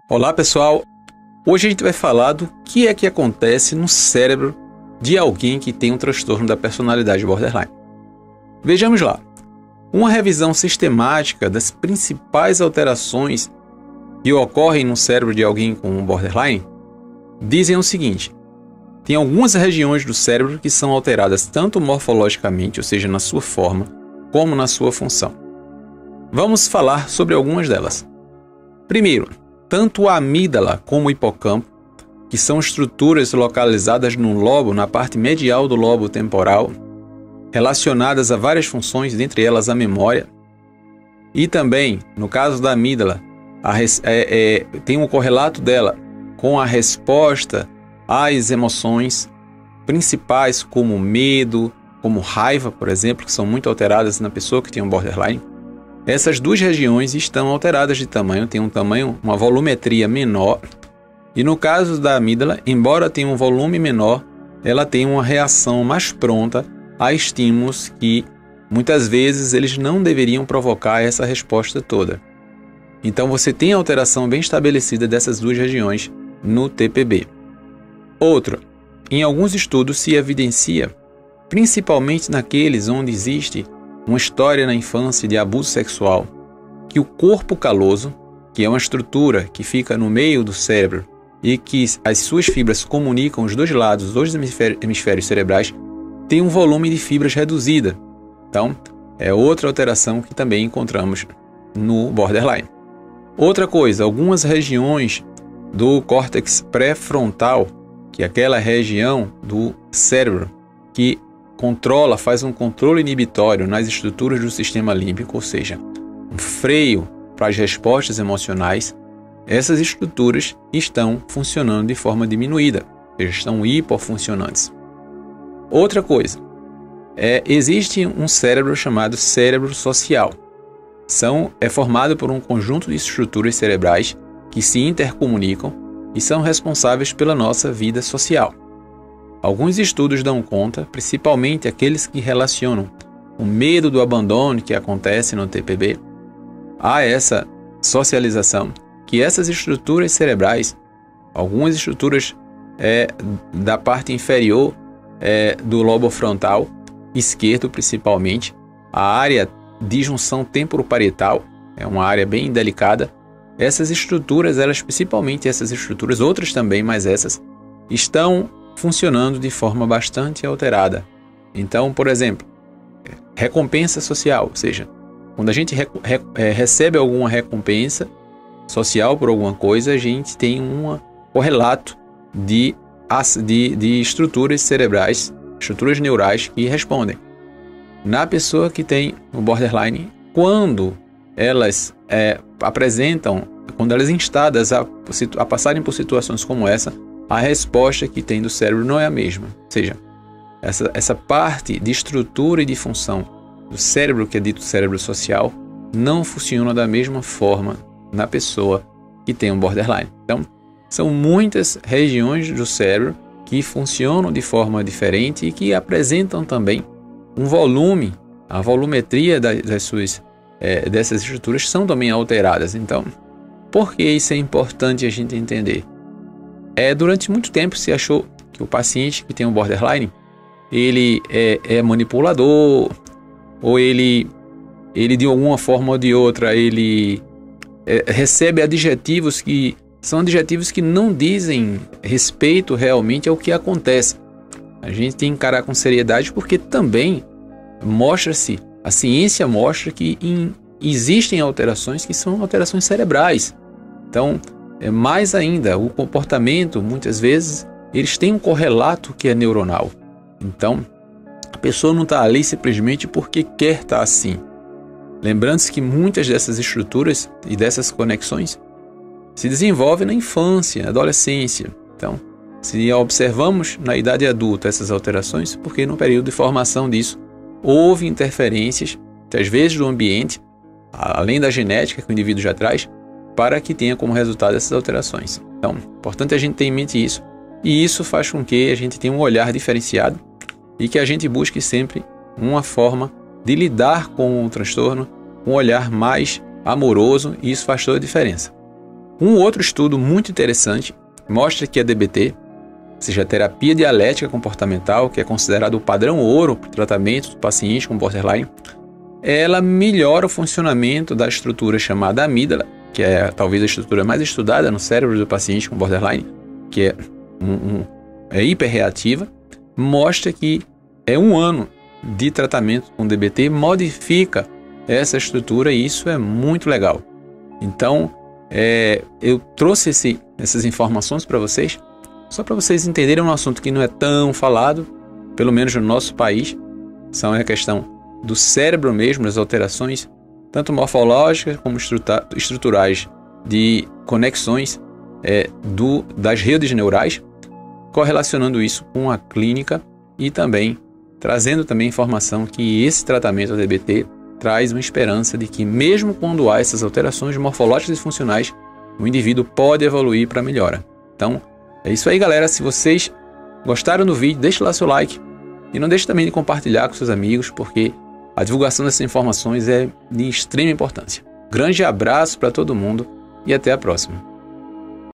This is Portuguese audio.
Olá pessoal, hoje a gente vai falar do que é que acontece no cérebro de alguém que tem um transtorno da personalidade borderline. Vejamos lá, uma revisão sistemática das principais alterações que ocorrem no cérebro de alguém com um borderline dizem o seguinte: tem algumas regiões do cérebro que são alteradas tanto morfologicamente, ou seja, na sua forma, como na sua função. Vamos falar sobre algumas delas. Primeiro, tanto a amígdala como o hipocampo, que são estruturas localizadas no lobo, na parte medial do lobo temporal, relacionadas a várias funções, dentre elas a memória. E também, no caso da amígdala, tem um correlato dela com a resposta às emoções principais, como medo, como raiva, por exemplo, que são muito alteradas na pessoa que tem um borderline. Essas duas regiões estão alteradas de tamanho, tem uma volumetria menor. E no caso da amígdala, embora tenha um volume menor, ela tem uma reação mais pronta a estímulos que muitas vezes eles não deveriam provocar essa resposta toda. Então você tem a alteração bem estabelecida dessas duas regiões no TPB. Outro, em alguns estudos se evidencia, principalmente naqueles onde existe uma história na infância de abuso sexual, que o corpo caloso, que é uma estrutura que fica no meio do cérebro e que as suas fibras comunicam os dois lados, os dois hemisférios cerebrais, tem um volume de fibras reduzida. Então, é outra alteração que também encontramos no borderline. Outra coisa, algumas regiões do córtex pré-frontal, que é aquela região do cérebro que faz um controle inibitório nas estruturas do sistema límbico, ou seja, um freio para as respostas emocionais, essas estruturas estão funcionando de forma diminuída, ou seja, estão hipofuncionantes. Outra coisa, existe um cérebro chamado cérebro social. É formado por um conjunto de estruturas cerebrais que se intercomunicam e são responsáveis pela nossa vida social. Alguns estudos dão conta, principalmente aqueles que relacionam o medo do abandono que acontece no TPB a essa socialização, que essas estruturas cerebrais, algumas estruturas da parte inferior do lobo frontal, esquerdo principalmente, a área de junção temporoparietal, é uma área bem delicada. Essas estruturas, principalmente essas estruturas, outras também, mas essas, estão funcionando de forma bastante alterada. Então, por exemplo, recompensa social, ou seja, quando a gente recebe alguma recompensa social por alguma coisa, a gente tem um correlato de estruturas cerebrais, estruturas neurais que respondem. Na pessoa que tem o borderline, quando elas quando elas instadas a passarem por situações como essa, a resposta que tem do cérebro não é a mesma. Ou seja, essa parte de estrutura e de função do cérebro, que é dito cérebro social, não funciona da mesma forma na pessoa que tem um borderline. Então, são muitas regiões do cérebro que funcionam de forma diferente e que apresentam também um volume, a volumetria dessas estruturas são também alteradas. Então, por que isso é importante a gente entender? Durante muito tempo se achou que o paciente que tem um borderline, ele é manipulador, ou ele de alguma forma ou de outra, ele recebe adjetivos que são adjetivos que não dizem respeito realmente ao que acontece. A gente tem que encarar com seriedade, porque também a ciência mostra que existem alterações que são alterações cerebrais. Então, mais ainda, o comportamento, muitas vezes, eles têm um correlato que é neuronal. Então, a pessoa não está ali simplesmente porque quer estar assim. Lembrando-se que muitas dessas estruturas e dessas conexões se desenvolvem na infância, na adolescência. Então, se observamos na idade adulta essas alterações, porque no período de formação disso, houve interferências, às vezes do ambiente, além da genética que o indivíduo já traz, para que tenha como resultado essas alterações. Então, é importante a gente ter em mente isso, e isso faz com que a gente tenha um olhar diferenciado e que a gente busque sempre uma forma de lidar com o transtorno, um olhar mais amoroso, e isso faz toda a diferença. Um outro estudo muito interessante mostra que a DBT, ou seja, a terapia dialética comportamental, que é considerado o padrão ouro para o tratamento do paciente com borderline, ela melhora o funcionamento da estrutura chamada amígdala, que é talvez a estrutura mais estudada no cérebro do paciente com borderline, que é hiperreativa. Mostra que um ano de tratamento com DBT modifica essa estrutura e isso é muito legal. Então, eu trouxe essas informações para vocês, só para vocês entenderem um assunto que não é tão falado, pelo menos no nosso país, são a questão do cérebro mesmo, as alterações, tanto morfológicas como estruturais de conexões das redes neurais, correlacionando isso com a clínica e também trazendo também informação que esse tratamento DBT traz uma esperança de que mesmo quando há essas alterações morfológicas e funcionais, o indivíduo pode evoluir para melhora. Então, é isso aí, galera. Se vocês gostaram do vídeo, deixe lá seu like e não deixe também de compartilhar com seus amigos, porque a divulgação dessas informações é de extrema importância. Grande abraço para todo mundo e até a próxima.